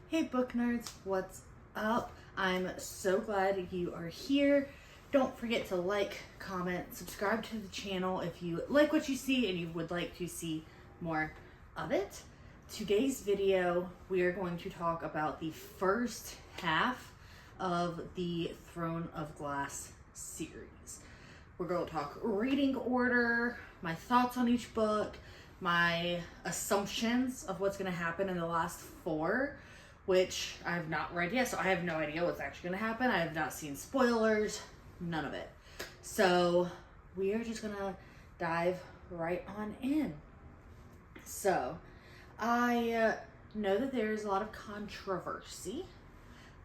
Hey book nerds, what's up? I'm so glad you are here. Don't forget to like, comment, subscribe to the channel if you like what you see and you would like to see more of it. Today's video, we are going to talk about the first half of the Throne of Glass series. We're going to talk reading order, my thoughts on each book, my assumptions of what's going to happen in the last four, which I have not read yet, so I have no idea what's actually going to happen. I have not seen spoilers, none of it. So we are just going to dive right on in. So I know that there is a lot of controversy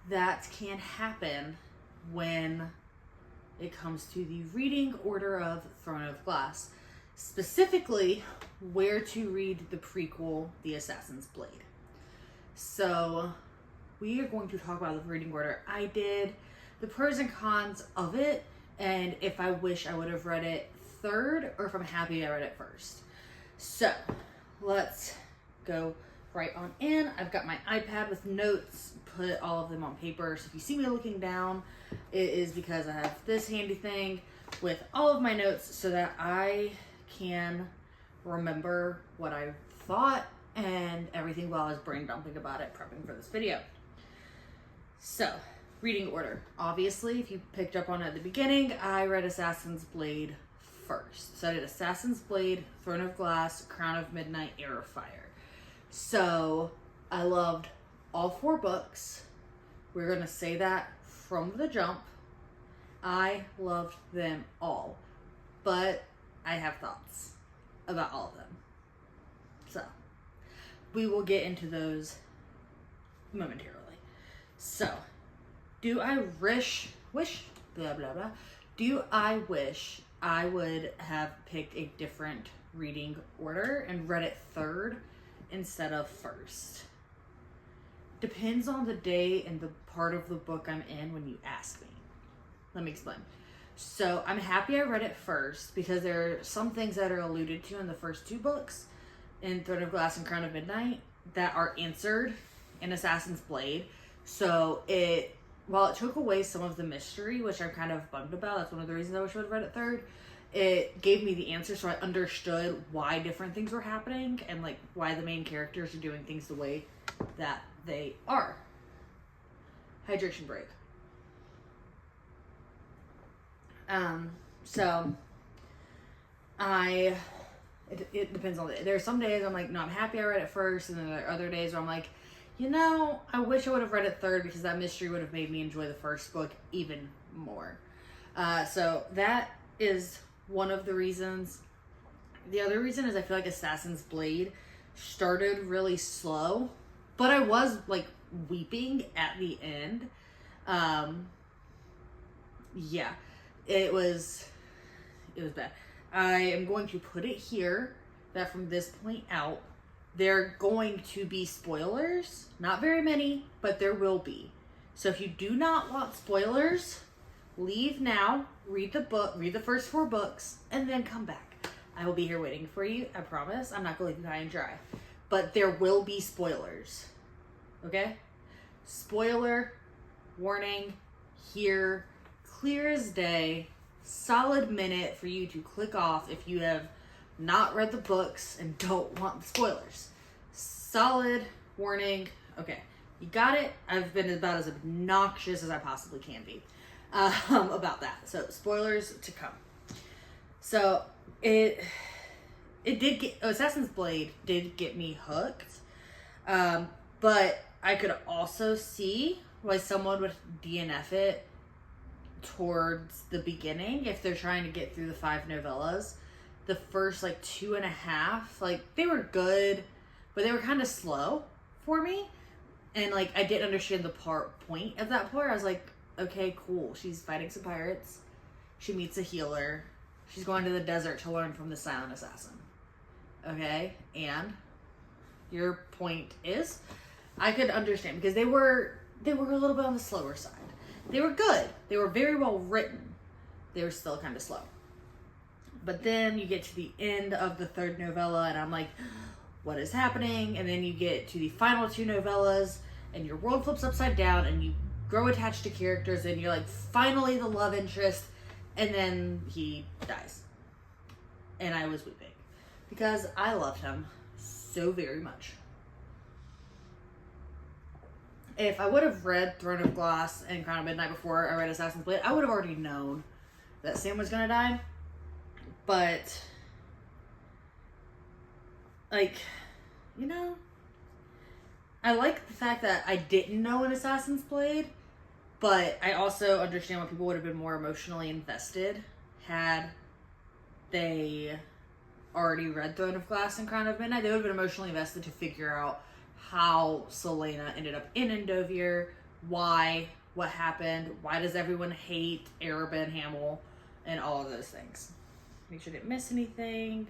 that can happen when it comes to the reading order of Throne of Glass. Specifically, where to read the prequel, The Assassin's Blade. So we are going to talk about the reading order. I did the pros and cons of it, and if I wish I would have read it third, or if I'm happy I read it first. So let's go right on in. I've got my iPad with notes, put all of them on paper. So if you see me looking down, it is because I have this handy thing with all of my notes so that I can remember what I thought and everything while I was brain dumping about it, prepping for this video. So, reading order. Obviously, if you picked up on it at the beginning, I read Assassin's Blade first. So I did Assassin's Blade, Throne of Glass, Crown of Midnight, Heir of Fire. So, I loved all four books. We're going to say that from the jump. I loved them all. But I have thoughts about all of them. So, we will get into those momentarily. So, do I wish, blah, blah, blah. Do I wish I would have picked a different reading order and read it third instead of first? Depends on the day and the part of the book I'm in when you ask me. Let me explain. So, I'm happy I read it first because there are some things that are alluded to in the first two books, in Throne of Glass and Crown of Midnight, that are answered in Assassin's Blade. So while it took away some of the mystery, which I'm kind of bummed about, that's one of the reasons I wish I would have read it third, it gave me the answer so I understood why different things were happening and like why the main characters are doing things the way that they are. Hydration break. So it depends on the day. There are some days I'm like, no, I'm happy I read it first, and then there are other days where I'm like, you know, I wish I would have read it third because that mystery would have made me enjoy the first book even more. So that is one of the reasons. The other reason is I feel like Assassin's Blade started really slow, but I was like weeping at the end. Yeah, it was bad. I am going to put it here that from this point out, there are going to be spoilers. Not very many, but there will be. So if you do not want spoilers, leave now, read the book, read the first four books, and then come back. I will be here waiting for you, I promise. I'm not going to leave you high and dry. But there will be spoilers. Okay? Spoiler warning here, clear as day. Solid minute for you to click off if you have not read the books and don't want the spoilers. Solid warning. Okay, you got it. I've been about as obnoxious as I possibly can be about that. So spoilers to come. So it did get, Assassin's Blade did get me hooked, but I could also see why someone would DNF it towards the beginning if they're trying to get through the 5 novellas. The first like 2.5, like they were good, but they were kind of slow for me, and like I didn't understand the point of that part. I was like, okay, cool, she's fighting some pirates, she meets a healer, she's going to the desert to learn from the silent assassin. Okay, and your point is, I could understand because they were a little bit on the slower side. They were good. They were very well written. They were still kind of slow. But then you get to the end of the third novella and I'm like, what is happening? And then you get to the final 2 novellas and your world flips upside down and you grow attached to characters and you're like finally the love interest, and then he dies. And I was weeping because I loved him so very much. If I would have read Throne of Glass and Crown of Midnight before I read Assassin's Blade, I would have already known that Sam was gonna die. But, like, you know, I like the fact that I didn't know in Assassin's Blade, but I also understand why people would have been more emotionally invested had they already read Throne of Glass and Crown of Midnight. They would have been emotionally invested to figure out how Celaena ended up in Endovier, why, what happened, why does everyone hate Arobynn Hamel, and all of those things. Make sure I didn't miss anything.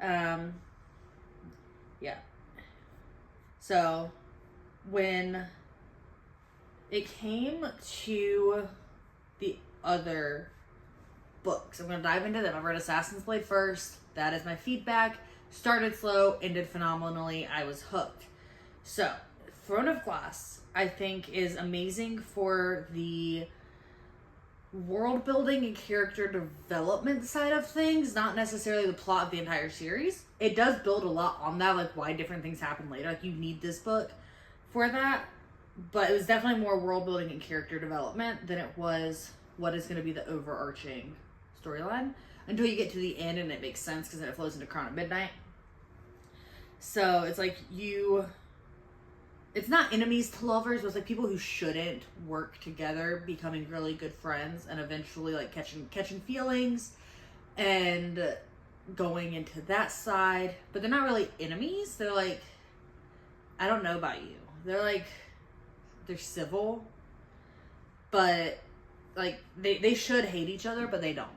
Yeah. So, when it came to the other books, I'm going to dive into them. I've read Assassin's Blade first. That is my feedback. Started slow, ended phenomenally. I was hooked. So, Throne of Glass, I think, is amazing for the world building and character development side of things, not necessarily the plot of the entire series. It does build a lot on that, like why different things happen later. Like, you need this book for that. But it was definitely more world building and character development than it was what is going to be the overarching storyline, until you get to the end and it makes sense because then it flows into Crown of Midnight. So it's like it's not enemies to lovers, but it's like people who shouldn't work together becoming really good friends and eventually like catching feelings and going into that side. But they're not really enemies. They're like, I don't know about you. They're civil, but like they should hate each other, but they don't.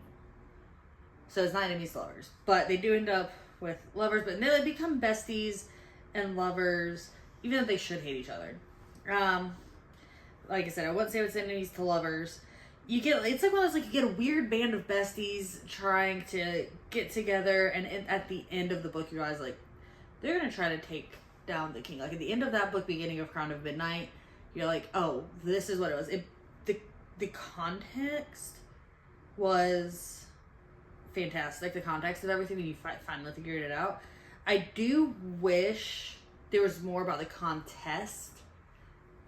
So it's not enemies to lovers, but they do end up with lovers, but they like become besties and lovers, even if they should hate each other. Like I said, I wouldn't say it's enemies to lovers. It's like one of those, like, you get a weird band of besties trying to get together, and at the end of the book, you realize, like, they're gonna try to take down the king. Like, at the end of that book, beginning of Crown of Midnight, you're like, oh, this is what it was. The context was fantastic. Like, the context of everything, when you finally figured it out. I do wish there was more about the contest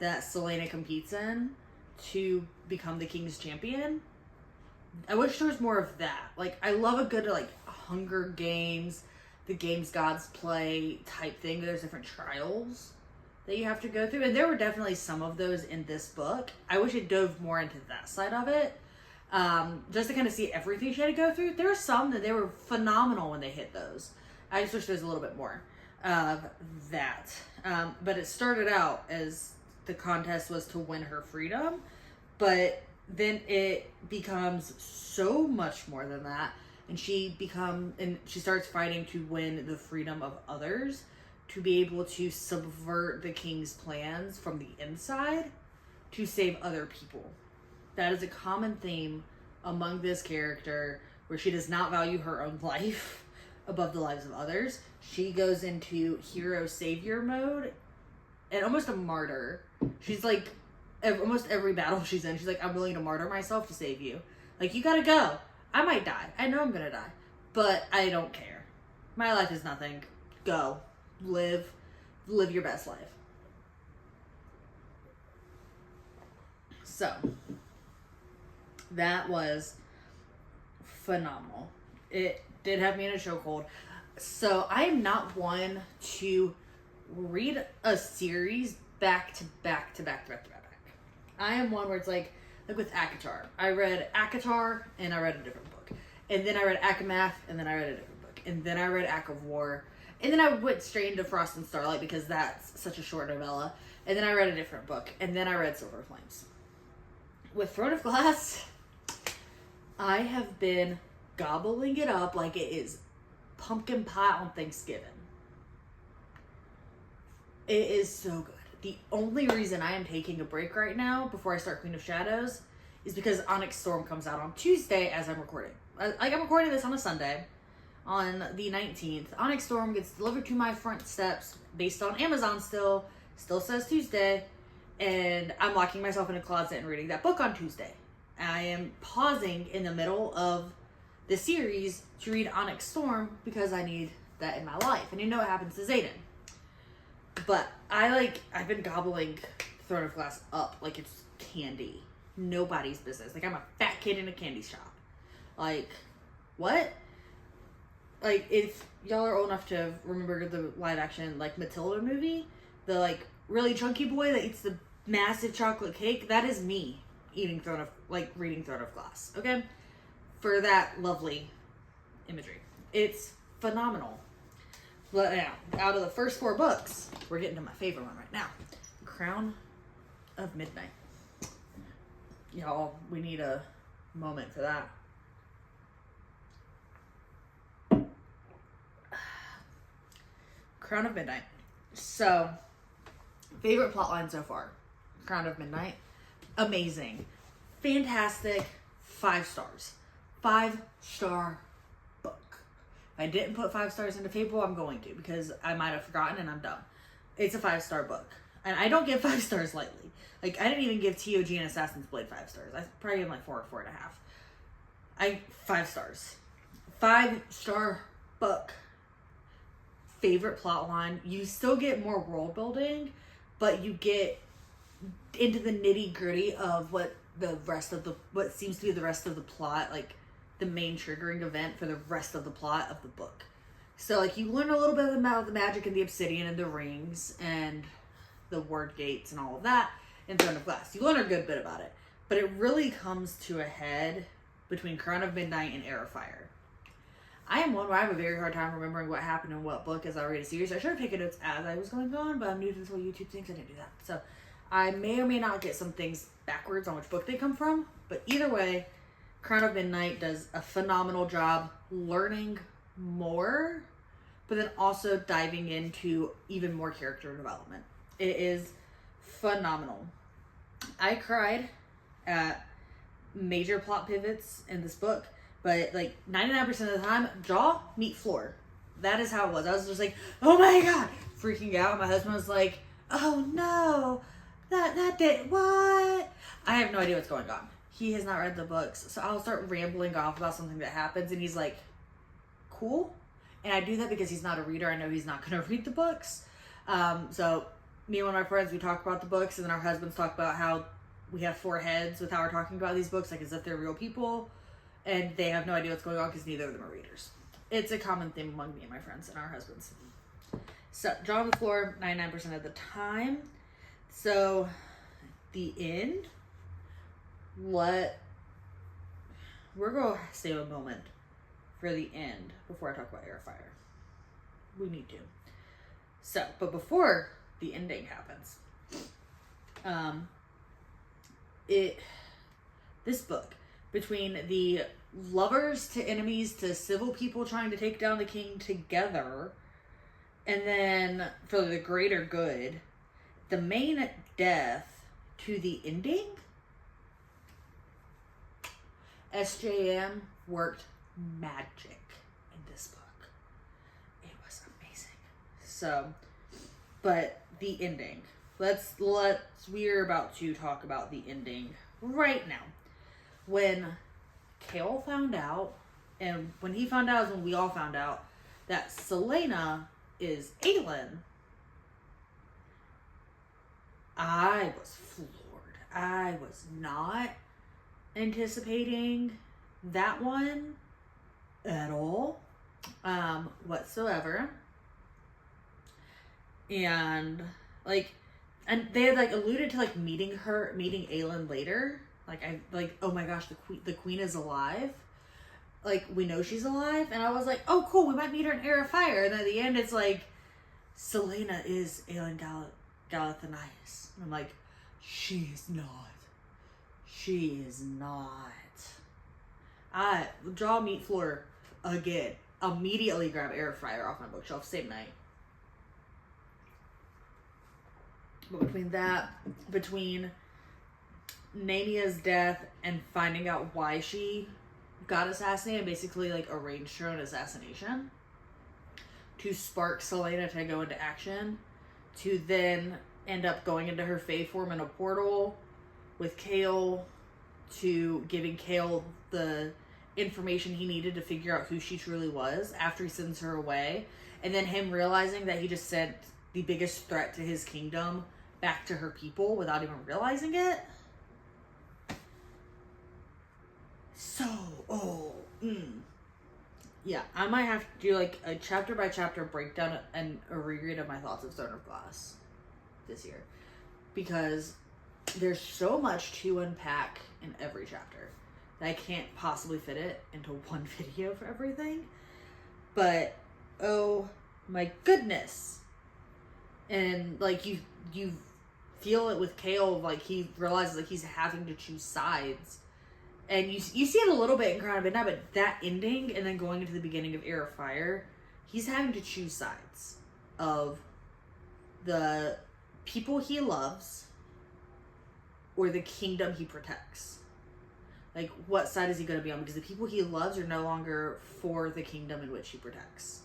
that Celaena competes in to become the king's champion. I wish there was more of that. Like, I love a good, like, Hunger Games, the games gods play type thing. There's different trials that you have to go through, and there were definitely some of those in this book. I wish it dove more into that side of it, just to kind of see everything she had to go through. There were some that they were phenomenal when they hit those. I just wish there was a little bit more of that. But it started out as the contest was to win her freedom, but then it becomes so much more than that, and she starts fighting to win the freedom of others, to be able to subvert the king's plans from the inside to save other people. That is a common theme among this character, where she does not value her own life above the lives of others. She goes into hero savior mode and almost a martyr. She's like, almost every battle she's in, she's like, I'm willing to martyr myself to save you. Like, you gotta go. I might die. I know I'm gonna die, but I don't care. My life is nothing. Go. Live your best life. So, that was phenomenal. It did have me in a chokehold. So, I am not one to read a series back to back. I am one where it's like with ACOTAR. I read ACOTAR and I read a different book. And then I read ACOMAF and then I read a different book. And then I read Act of War. And then I went straight into Frost and Starlight because that's such a short novella. And then I read a different book. And then I read Silver Flames. With Throne of Glass, I have been gobbling it up like it is pumpkin pie on Thanksgiving. It is so good. The only reason I am taking a break right now before I start Queen of Shadows is because Onyx Storm comes out on Tuesday as I'm recording. I'm recording this on a Sunday, on the 19th. Onyx Storm gets delivered to my front steps based on Amazon still says Tuesday. And I'm locking myself in a closet and reading that book on Tuesday. I am pausing in the middle of the series to read Onyx Storm because I need that in my life. And you know what happens to Xaden. But I've been gobbling Throne of Glass up like it's candy. Nobody's business. Like, I'm a fat kid in a candy shop. Like, what? Like, if y'all are old enough to remember the live action, like, Matilda movie, the, like, really chunky boy that eats the massive chocolate cake, that is me reading Throne of Glass, okay? For that lovely imagery. It's phenomenal. But now, out of the first 4 books, we're getting to my favorite one right now. Crown of Midnight. Y'all, we need a moment for that. Crown of Midnight. So, favorite plotline so far. Crown of Midnight. Amazing. Fantastic. 5 stars. 5-star book. If I didn't put 5 stars into Fable, I'm going to, because I might have forgotten and I'm dumb. It's a 5-star book. And I don't give 5 stars lightly. Like, I didn't even give TOG and Assassin's Blade 5 stars. I probably gave like 4 or 4.5. 5 stars. 5-star book. Favorite plot line. You still get more world building, but you get into the nitty gritty of what seems to be the rest of the plot, like the main triggering event for the rest of the plot of the book. So, like, you learn a little bit about the magic and the obsidian and the rings and the word gates and all of that in Throne of Glass. You learn a good bit about it, but it really comes to a head between Crown of Midnight and Heir of Fire. I am one where I have a very hard time remembering what happened in what book as I read a series. I should have taken notes as I was going on, but I'm new to this whole YouTube thing, so I didn't do that. So I may or may not get some things backwards on which book they come from, but either way, Crown of Midnight does a phenomenal job learning more, but then also diving into even more character development. It is phenomenal. I cried at major plot pivots in this book, but like 99% of the time, jaw meet floor. That is how it was. I was just like, oh my god, freaking out. My husband was like, oh no, that did what? I have no idea what's going on. He has not read the books, so I'll start rambling off about something that happens, and he's like, cool. And I do that because he's not a reader. I know he's not going to read the books. So me and one of my friends, we talk about the books, and then our husbands talk about how we have 4 heads with how we're talking about these books, like as if they're real people, and they have no idea what's going on because neither of them are readers. It's a common theme among me and my friends and our husbands. So, jaw on the floor 99% of the time. So, the end. We're going to save a moment for the end before I talk about Heir of Fire. We need to. So, but before the ending happens, this book, between the lovers to enemies to civil people trying to take down the king together, and then for the greater good, the main death to the ending, SJM worked magic in this book. It was amazing. So, but the ending. We're about to talk about the ending right now. When Chaol found out, and when he found out is when we all found out, that Celaena is Aelin, I was floored. I was not anticipating that one at all, whatsoever. And they had alluded to meeting Aelin later. Oh my gosh, the queen is alive. We know she's alive, and I was like, oh cool, we might meet her in Heir of Fire. And then at the end, it's Celaena is Aelin Galathynius. And I'm like, she is not. She is not. Jaw meet floor again. Immediately grab Heir of Fire off my bookshelf, same night. But between Namia's death and finding out why she got assassinated, basically arranged her own assassination to spark Celaena to go into action, to then end up going into her Fae form in a portal with Chaol, to giving Chaol the information he needed to figure out who she truly was after he sends her away. And then him realizing that he just sent the biggest threat to his kingdom back to her people without even realizing it. So, yeah, I might have to do like a chapter by chapter breakdown and a reread of my thoughts of Throne of Glass this year, because there's so much to unpack in every chapter that I can't possibly fit it into one video for everything. But oh my goodness. And like you feel it with Chaol, like he realizes like he's having to choose sides. And you see it a little bit in Crown of Midnight, but that ending and then going into the beginning of Heir of Fire, he's having to choose sides of the people he loves or the kingdom he protects. Like, what side is he going to be on? Because the people he loves are no longer for the kingdom in which he protects.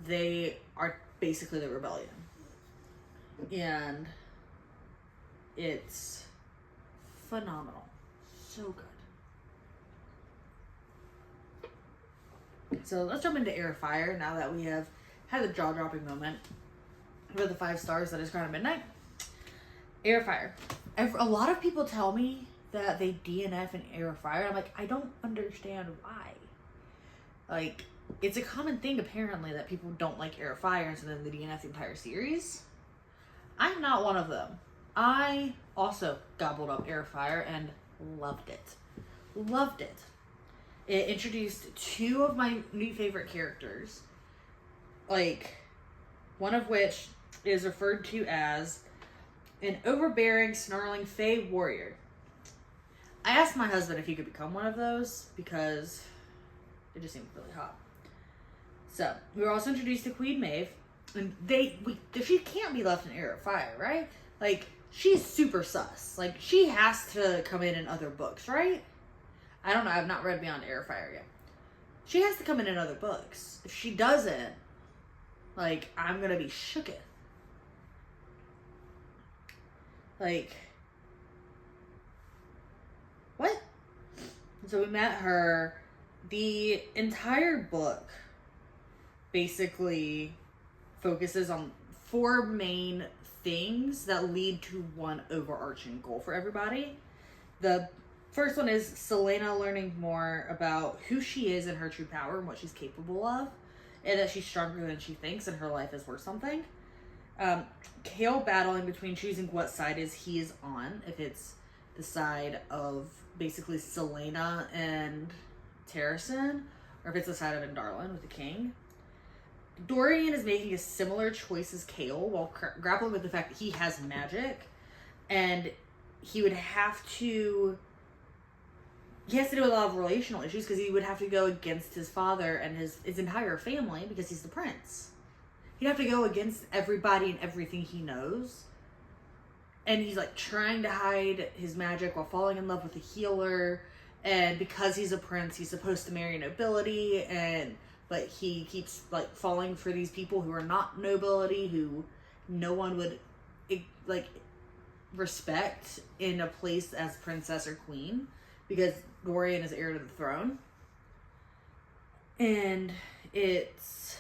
They are basically the rebellion. And it's phenomenal. So good. So let's jump into Heir of Fire now that we have had the jaw-dropping moment for the 5 stars that is Crown of Midnight. Heir of Fire. A lot of people tell me that they DNF in Heir of Fire. I'm like, I don't understand why. Like, it's a common thing apparently that people don't like Heir of Fire, and so then they DNF the entire series. I'm not one of them. I also gobbled up Heir of Fire and loved it. Loved it. It introduced 2 of my new favorite characters. Like, one of which is referred to as an overbearing, snarling Fae warrior. I asked my husband if he could become one of those because it just seemed really hot. So, we were also introduced to Queen Maeve, and she can't be left in Heir of Fire, right? Like, she's super sus. Like, she has to come in other books, right? I don't know. I've not read Beyond Heir of Fire yet. She has to come in other books. If she doesn't, like, I'm gonna be shooketh. Like, what? So we met her. The entire book basically focuses on 4 main things that lead to one overarching goal for everybody. The first one is Celaena learning more about who she is and her true power and what she's capable of, and that she's stronger than she thinks and her life is worth something. Chaol battling between choosing what side he is on, if it's the side of basically Celaena and Terrasen, or if it's the side of Andarlan with the king. Dorian is making a similar choice as Chaol while grappling with the fact that he has magic, and he has to deal with a lot of relational issues because he would have to go against his father and his entire family because he's the prince. He'd have to go against everybody and everything he knows. And he's like trying to hide his magic while falling in love with a healer. And because he's a prince, he's supposed to marry nobility. But he keeps like falling for these people who are not nobility, who no one would like respect in a place as princess or queen, because Dorian is heir to the throne. And it's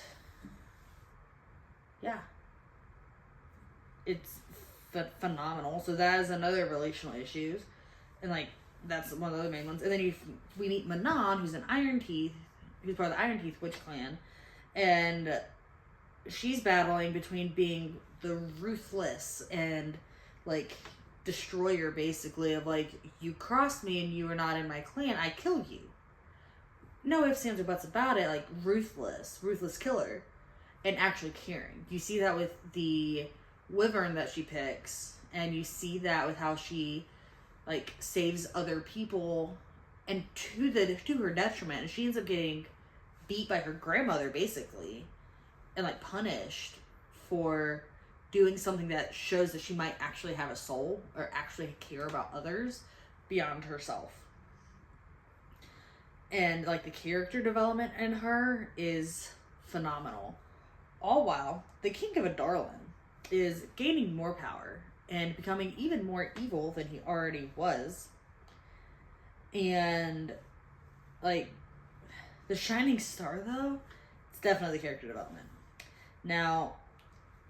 phenomenal. So that is another relational issues, and like that's one of the other main ones. And then we meet Manon, who's an Iron Teeth, who's part of the Iron Teeth witch clan, and she's battling between being the ruthless and like destroyer, basically, of like, you crossed me and you were not in my clan, I kill you. No ifs, ands, or buts about it. Like, ruthless killer, and actually caring. You see that with the wyvern that she picks, and you see that with how she like saves other people, and to her detriment, and she ends up getting beat by her grandmother basically, and like punished for doing something that shows that she might actually have a soul or actually care about others beyond herself. And like the character development in her is phenomenal. All while the King of Andarlan is gaining more power and becoming even more evil than he already was. And, like, the shining star, though, it's definitely character development. Now,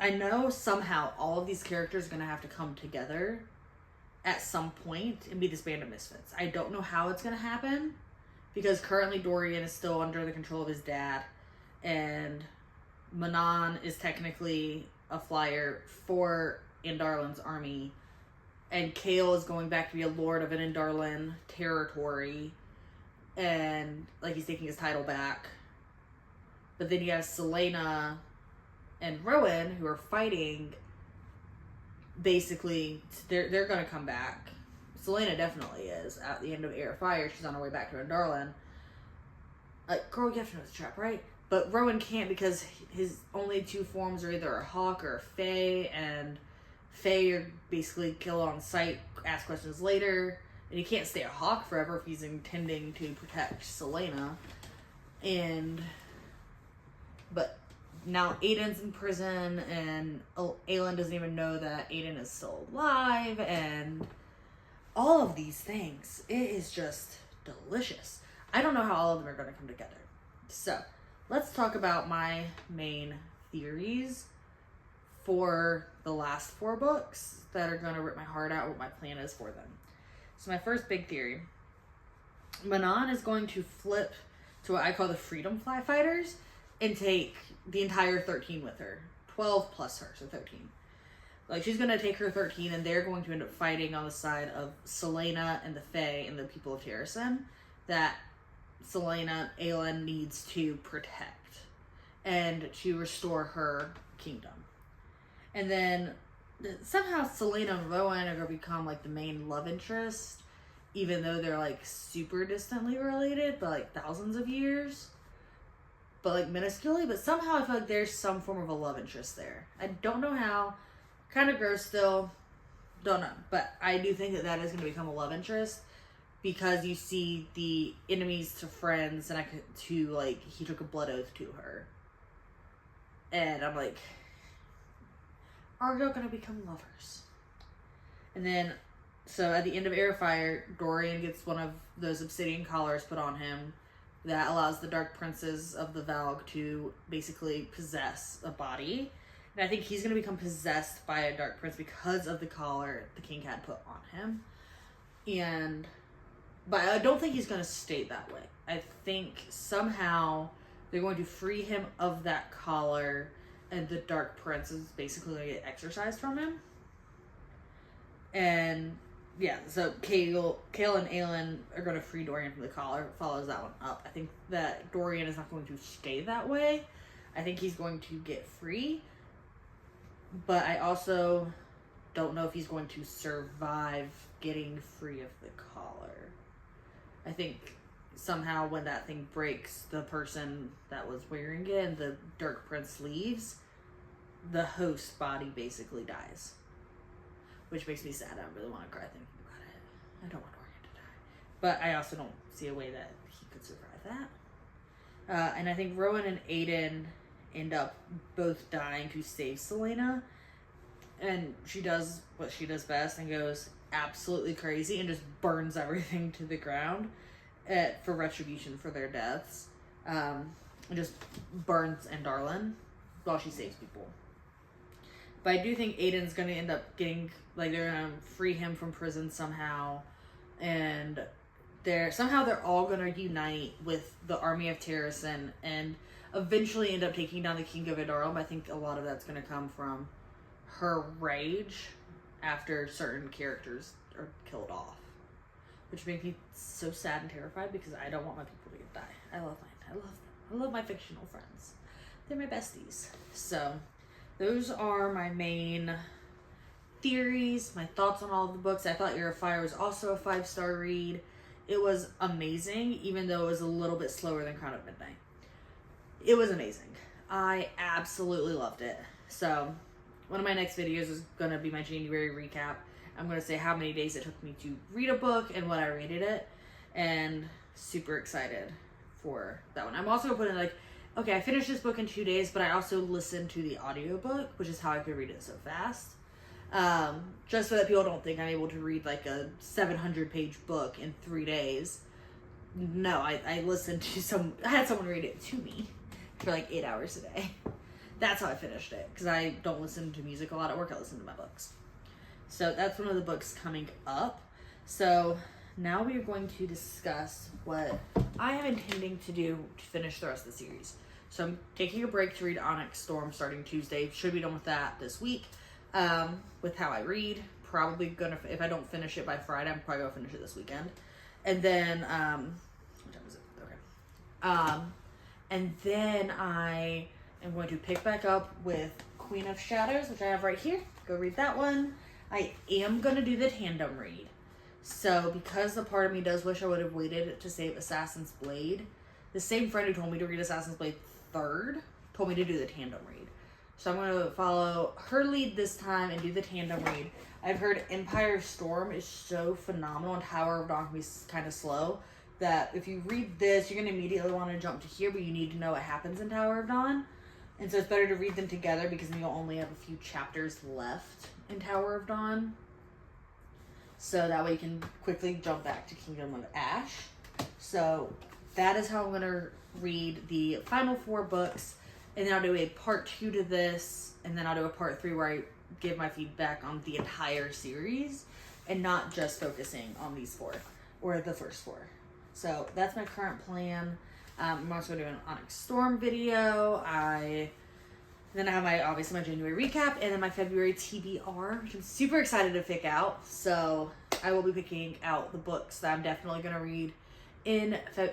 I know somehow all of these characters are going to have to come together at some point and be this band of misfits. I don't know how it's going to happen, because currently Dorian is still under the control of his dad, and Manon is technically a flyer for Andarlan's army, and Chaol is going back to be a lord of an Andarlan territory, and like he's taking his title back. But then you have Celaena and Rowan, who are fighting. Basically, they're gonna come back. Celaena definitely is. At the end of Heir of Fire, she's on her way back to Andarlan. Like, girl, you have to know it's a trap, right? But Rowan can't, because his only two forms are either a hawk or a fae, and fae are basically kill on sight, ask questions later, and he can't stay a hawk forever if he's intending to protect Celaena. But now Aiden's in prison, and Aelin doesn't even know that Aiden is still alive, and all of these things. It is just delicious. I don't know how all of them are going to come together. So, let's talk about my main theories for the last 4 books that are going to rip my heart out, what my plan is for them. So my first big theory, Manon is going to flip to what I call the Freedom Fly Fighters and take the entire 13 with her. 12 plus her, so 13. Like, she's going to take her 13, and they're going to end up fighting on the side of Celaena and the Fae and the people of Terrasen that Celaena, Aelin needs to protect and to restore her kingdom. And then somehow Celaena and Rowan are going to become like the main love interest, even though they're like super distantly related, but like thousands of years, but like minusculely. But somehow I feel like there's some form of a love interest there. I don't know how. Kind of gross still. Don't know. But I do think that is going to become a love interest, because you see the enemies to friends, and he took a blood oath to her. And I'm like, are y'all gonna become lovers? And then, so at the end of Heir of Fire, Dorian gets one of those obsidian collars put on him that allows the Dark Princes of the Valg to basically possess a body. And I think he's gonna become possessed by a Dark Prince because of the collar the king had put on him. But I don't think he's gonna stay that way. I think somehow they're going to free him of that collar, and the Dark Prince is basically going to get exorcised from him. And yeah, so Chaol and Aelin are going to free Dorian from the collar. Follows that one up. I think that Dorian is not going to stay that way. I think he's going to get free. But I also don't know if he's going to survive getting free of the collar. I think somehow when that thing breaks, the person that was wearing it and the Dark Prince leaves, the host body basically dies. Which makes me sad. I don't really want to cry thinking about it. I don't want Dorian to die. But I also don't see a way that he could survive that. And I think Rowan and Aiden end up both dying to save Celaena. And she does what she does best and goes absolutely crazy and just burns everything to the ground for retribution for their deaths. And just burns Andarlan while she saves people. But I do think Aiden's going to end up getting, like, they're going to free him from prison somehow. And they're all going to unite with the army of Terrasen and eventually end up taking down the king of Andarlan. I think a lot of that's going to come from her rage after certain characters are killed off. Which makes me so sad and terrified, because I don't want my people to die. I love them. I love my fictional friends. They're my besties. So, those are my main theories, my thoughts on all of the books. I thought Heir of Fire was also a 5-star read. It was amazing, even though it was a little bit slower than Crown of Midnight. It was amazing. I absolutely loved it. So, one of my next videos is going to be my January recap. I'm going to say how many days it took me to read a book and what I rated it. And super excited for that one. I'm also going to put in, like, okay, I finished this book in 2 days, but I also listened to the audiobook, which is how I could read it so fast. Just so that people don't think I'm able to read like a 700-page book in 3 days. No, I listened to I had someone read it to me for like 8 hours a day. That's how I finished it, because I don't listen to music a lot at work. I listen to my books. So that's one of the books coming up. So now we are going to discuss what I am intending to do to finish the rest of the series. So I'm taking a break to read Onyx Storm starting Tuesday. Should be done with that this week. With how I read, probably gonna, if I don't finish it by Friday, I'm probably gonna finish it this weekend. And then, what time is it? Okay. And then I am going to pick back up with Queen of Shadows, which I have right here. Go read that one. I am gonna do the tandem read. So because the part of me does wish I would have waited to save Assassin's Blade, the same friend who told me to read Assassin's Blade 3rd told me to do the tandem read. So I'm going to follow her lead this time and do the tandem read. I've heard Empire Storm is so phenomenal and Tower of Dawn can be kind of slow that if you read this, you're going to immediately want to jump to here, but you need to know what happens in Tower of Dawn. And so it's better to read them together because then you'll only have a few chapters left in Tower of Dawn. So that way you can quickly jump back to Kingdom of Ash. So that is how I'm going to read the final 4 books. And then I'll do a part 2 to this, and then I'll do a part 3 where I give my feedback on the entire series, and not just focusing on these 4, or the first 4. So that's my current plan. I'm also going to do an Onyx Storm video. Then I have obviously my January recap, and then my February TBR, which I'm super excited to pick out. So I will be picking out the books that I'm definitely going to read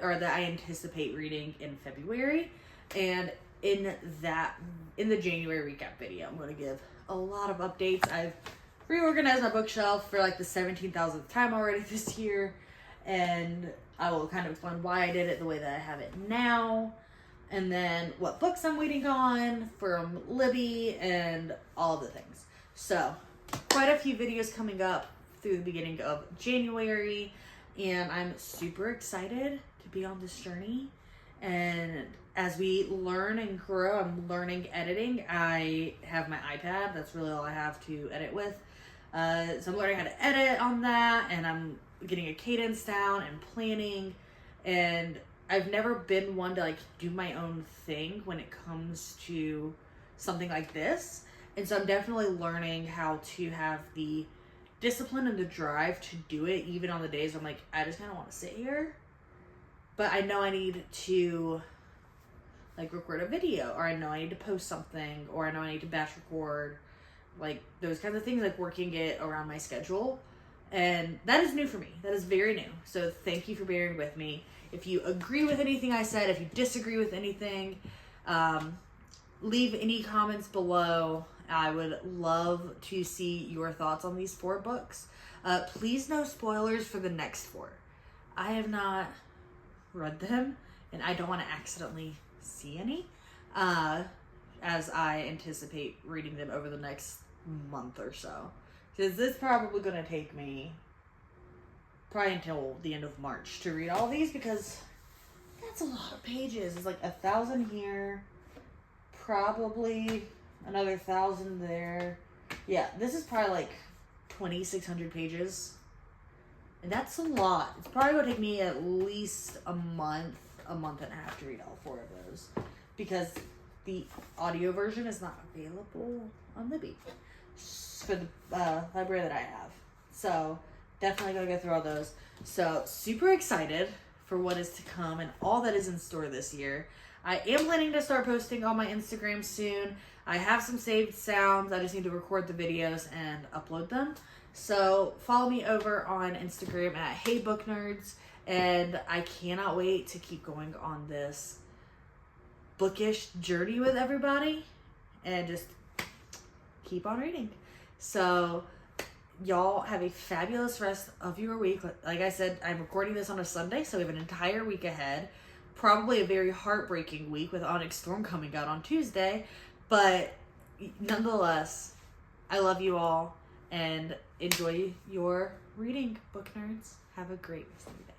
or that I anticipate reading in February, and in the January recap video, I'm going to give a lot of updates. I've reorganized my bookshelf for like the 17,000th time already this year, and I will kind of explain why I did it the way that I have it now, and then what books I'm waiting on from Libby, and all of the things. So quite a few videos coming up through the beginning of January, and I'm super excited to be on this journey. And as we learn and grow, I'm learning editing. I have my iPad. That's really all I have to edit with. So I'm learning how to edit on that, and I'm getting a cadence down and planning. And I've never been one to like do my own thing when it comes to something like this. And so I'm definitely learning how to have the discipline and the drive to do it, even on the days I'm like, I just kind of want to sit here. But I know I need to like record a video, or I know I need to post something, or I know I need to batch record, like those kinds of things, like working it around my schedule. And that is new for me. That is very new. So thank you for bearing with me. If you agree with anything I said, if you disagree with anything, leave any comments below. I would love to see your thoughts on these 4 books. Please no spoilers for the next 4. I have not read them, and I don't want to accidentally see any, as I anticipate reading them over the next month or so. Because this is probably going to take me probably until the end of March to read all these, because that's a lot of pages. It's like 1,000 here, probably another 1,000 there. Yeah, this is probably like 2,600 pages. And that's a lot. It's probably going to take me at least a month and a half to read all 4 of those, because the audio version is not available on Libby for the library that I have. So definitely going to go through all those. So super excited for what is to come and all that is in store this year. I am planning to start posting on my Instagram soon. I have some saved sounds. I just need to record the videos and upload them. So follow me over on Instagram at Hey Book Nerds, and I cannot wait to keep going on this bookish journey with everybody and just keep on reading. So y'all have a fabulous rest of your week. Like I said, I'm recording this on a Sunday, so we have an entire week ahead. Probably a very heartbreaking week with Onyx Storm coming out on Tuesday, but nonetheless, I love you all and enjoy your reading, book nerds. Have a great rest of your day.